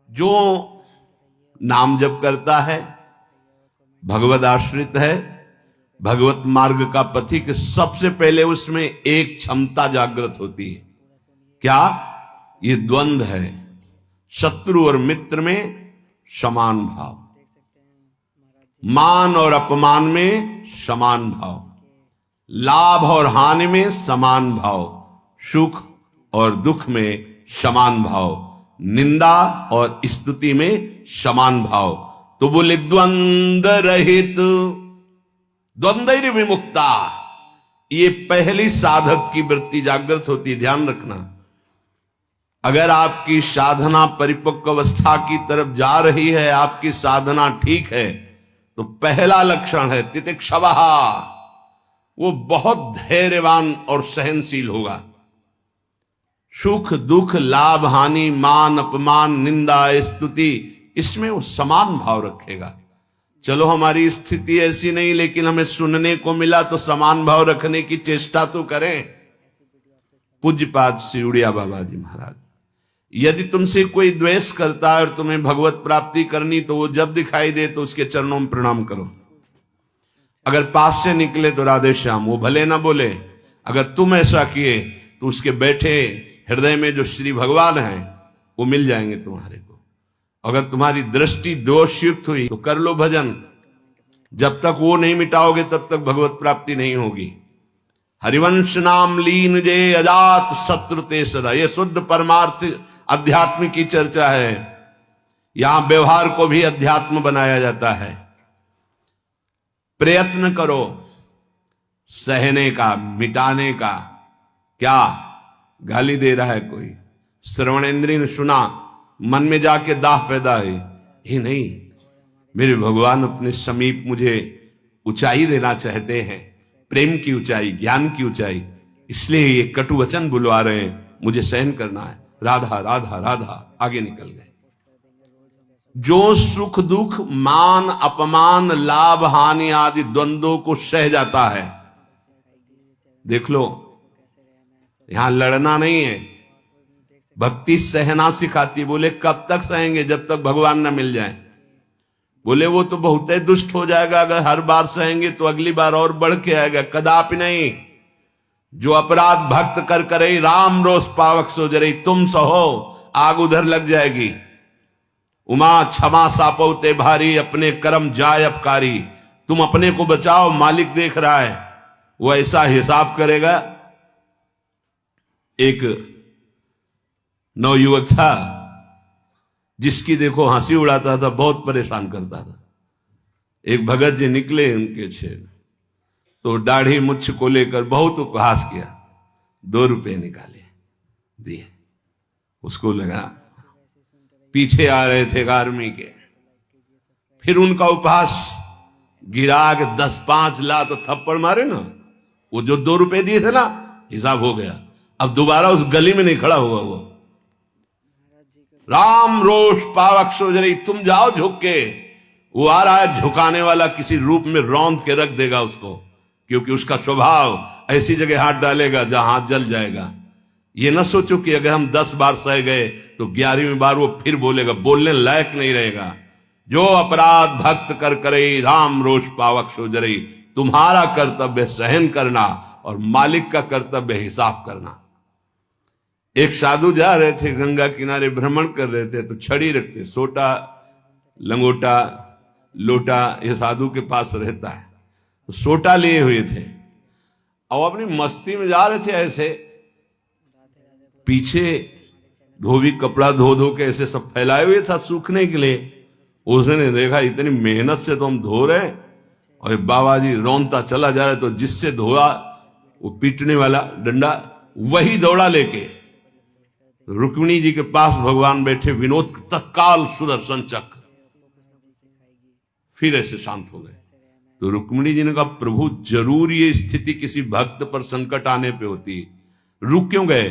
जो नाम जप करता है, भगवद आश्रित है, भगवत मार्ग का पथिक, सबसे पहले उसमें एक क्षमता जागृत होती है। क्या? ये द्वंद्व है, शत्रु और मित्र में समान भाव, मान और अपमान में समान भाव, लाभ और हानि में समान भाव, सुख और दुख में समान भाव, निंदा और स्तुति में समान भाव। तो बोले द्वंद्व रहित, द्वंद्व विमुक्ता, ये पहली साधक की वृत्ति जागृत होती है। ध्यान रखना, अगर आपकी साधना परिपक्व अवस्था की तरफ जा रही है, आपकी साधना ठीक है, तो पहला लक्षण है तितिक्षवः, वो बहुत धैर्यवान और सहनशील होगा। सुख दुख, लाभ हानि, मान अपमान, निंदा स्तुति, इसमें वो समान भाव रखेगा। चलो हमारी स्थिति ऐसी नहीं, लेकिन हमें सुनने को मिला तो समान भाव रखने की चेष्टा तो करें। पूज्यपाद श्री उड़िया बाबा जी महाराज, यदि तुमसे कोई द्वेष करता है और तुम्हें भगवत प्राप्ति करनी, तो वो जब दिखाई दे तो उसके चरणों में प्रणाम करो। अगर पास से निकले तो राधे श्याम, वो भले ना बोले, अगर तुम ऐसा किए तो उसके बैठे हृदय में जो श्री भगवान हैं वो मिल जाएंगे तुम्हारे को। अगर तुम्हारी दृष्टि दोषयुक्त हुई तो कर लो भजन, जब तक वो नहीं मिटाओगे तब तक भगवत प्राप्ति नहीं होगी। हरिवंश नाम लीन जे अजात शत्रु ते सदा, ये शुद्ध परमार्थ अध्यात्म की चर्चा है। यहां व्यवहार को भी अध्यात्म बनाया जाता है। प्रयत्न करो सहने का, मिटाने का। क्या गाली दे रहा है कोई, श्रवणेंद्रिय ने सुना, मन में जाके दाह पैदा है, ये नहीं, मेरे भगवान अपने समीप मुझे ऊंचाई देना चाहते हैं, प्रेम की ऊंचाई, ज्ञान की ऊंचाई, इसलिए ये कटु वचन बुलवा रहे हैं, मुझे सहन करना है। राधा राधा राधा, आगे निकल गए। जो सुख दुख, मान अपमान, लाभ हानि आदि द्वंद्वों को सह जाता है, देख लो, यहां लड़ना नहीं है, भक्ति सहना सिखाती। बोले कब तक सहेंगे? जब तक भगवान न मिल जाए। बोले वो तो बहुत ही दुष्ट हो जाएगा, अगर हर बार सहेंगे तो अगली बार और बढ़ के आएगा। कदापि नहीं। जो अपराध भक्त कर करे राम रोष पावक सो जरे, तुम सहो आग उधर लग जाएगी। उमा क्षमा सापौते भारी, अपने कर्म जाय अपकारी। तुम अपने को बचाओ, मालिक देख रहा है, वो ऐसा हिसाब करेगा। एक नवयुवक था जिसकी देखो हंसी उड़ाता था, बहुत परेशान करता था। एक भगत जी निकले उनके छेद, तो दाढ़ी मुछ को लेकर बहुत उपहास किया। 2 रुपए निकाले, दिए। उसको लगा पीछे आ रहे थे आर्मी के, फिर उनका उपहास गिरा के 10-5 ला तो थप्पड़ मारे ना, वो जो 2 रुपए दिए थे ना, हिसाब हो गया। अब दोबारा उस गली में नहीं खड़ा हुआ वो। राम रोष पावक सोजरी, तुम जाओ झुक के। वो आ रहा है झुकाने वाला, किसी रूप में रौंद के रख देगा उसको, क्योंकि उसका स्वभाव ऐसी जगह हाथ डालेगा जहां हाथ जल जाएगा। ये ना सोचो कि अगर हम 10 बार सह गए तो 11वीं बार वो फिर बोलेगा, बोलने लायक नहीं रहेगा। जो अपराध भक्त कर करे राम रोष पावक सोजरी, तुम्हारा कर्तव्य सहन करना और मालिक का कर्तव्य हिसाब करना। एक साधु जा रहे थे, गंगा किनारे भ्रमण कर रहे थे, तो छड़ी रखते, सोटा लंगोटा लोटा ये साधु के पास रहता है, तो सोटा लिए हुए थे और अपनी मस्ती में जा रहे थे। ऐसे पीछे धोबी कपड़ा धो धो के ऐसे सब फैलाए हुए था सूखने के लिए। उसने देखा इतनी मेहनत से तो हम धो रहे, और बाबा जी रौंदता चला जा रहा है। तो जिससे धोआ वो पीटने वाला डंडा, वही दौड़ा लेके रुक्मिणी जी के पास भगवान बैठे, विनोद तत्काल सुदर्शन चक्र, फिर ऐसे शांत हो गए। तो रुक्मिणी जी ने कहा, प्रभु जरूर ये स्थिति किसी भक्त पर संकट आने पे होती है, रुक क्यों गए?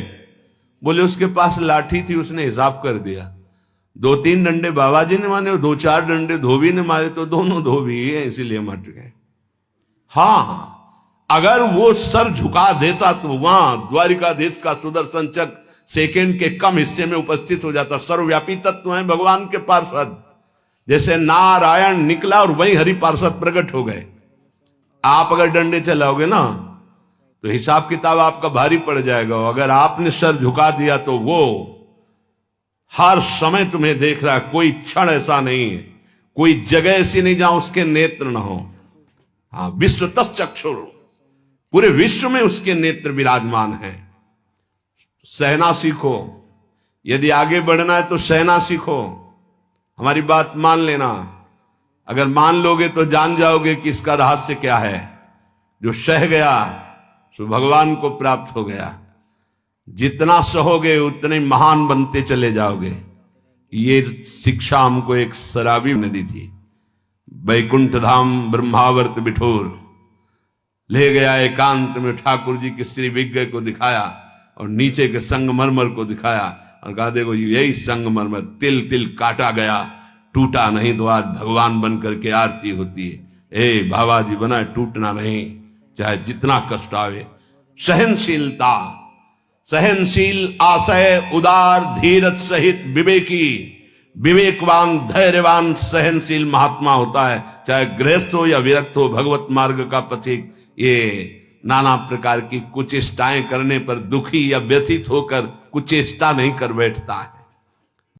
बोले उसके पास लाठी थी, उसने हिसाब कर दिया। 2-3 डंडे बाबा जी ने मारे और 2-4 डंडे धोबी ने मारे, तो दोनों धोबी है, इसीलिए मट गए। हाँ, अगर वो सर झुका देता तो वहां द्वारिकाधीश का सुदर्शन चक्र सेकंड के कम हिस्से में उपस्थित हो जाता। सर्वव्यापी तत्व है भगवान के पार्षद। जैसे नारायण निकला और वहीं हरि पार्षद प्रकट हो गए। आप अगर डंडे चलाओगे ना तो हिसाब किताब आपका भारी पड़ जाएगा। अगर आपने सर झुका दिया तो वो हर समय तुम्हें देख रहा है। कोई क्षण ऐसा नहीं है, कोई जगह ऐसी नहीं जहां उसके नेत्र ना हो। हाँ, विश्व तच्चक्षुर, पूरे विश्व में उसके नेत्र विराजमान हैं। सहना सीखो। यदि आगे बढ़ना है तो सहना सीखो। हमारी बात मान लेना। अगर मान लोगे तो जान जाओगे कि इसका रहस्य क्या है। जो सह गया तो भगवान को प्राप्त हो गया। जितना सहोगे उतने महान बनते चले जाओगे। ये शिक्षा हमको एक शराबी ने दी थी। बैकुंठ धाम ब्रह्मावर्त बिठोर ले गया। एकांत में ठाकुर जी के श्री विग्रह को दिखाया और नीचे के संगमरमर को दिखाया और कहा देखो यही संगमरमर तिल तिल काटा गया, टूटा नहीं तो आज भगवान बन करके आरती होती है। ए बाबा जी बना टूटना नहीं, चाहे जितना कष्ट आवे। सहनशीलता, सहनशील, आशय, उदार, धीरज सहित विवेकी, विवेकवान, धैर्यवान, सहनशील महात्मा होता है। चाहे गृहस्थ हो या विरक्त हो, भगवत मार्ग का पथिक ये नाना प्रकार की कुचेष्टाएं करने पर दुखी या व्यथित होकर कुचेष्टा नहीं कर बैठता है।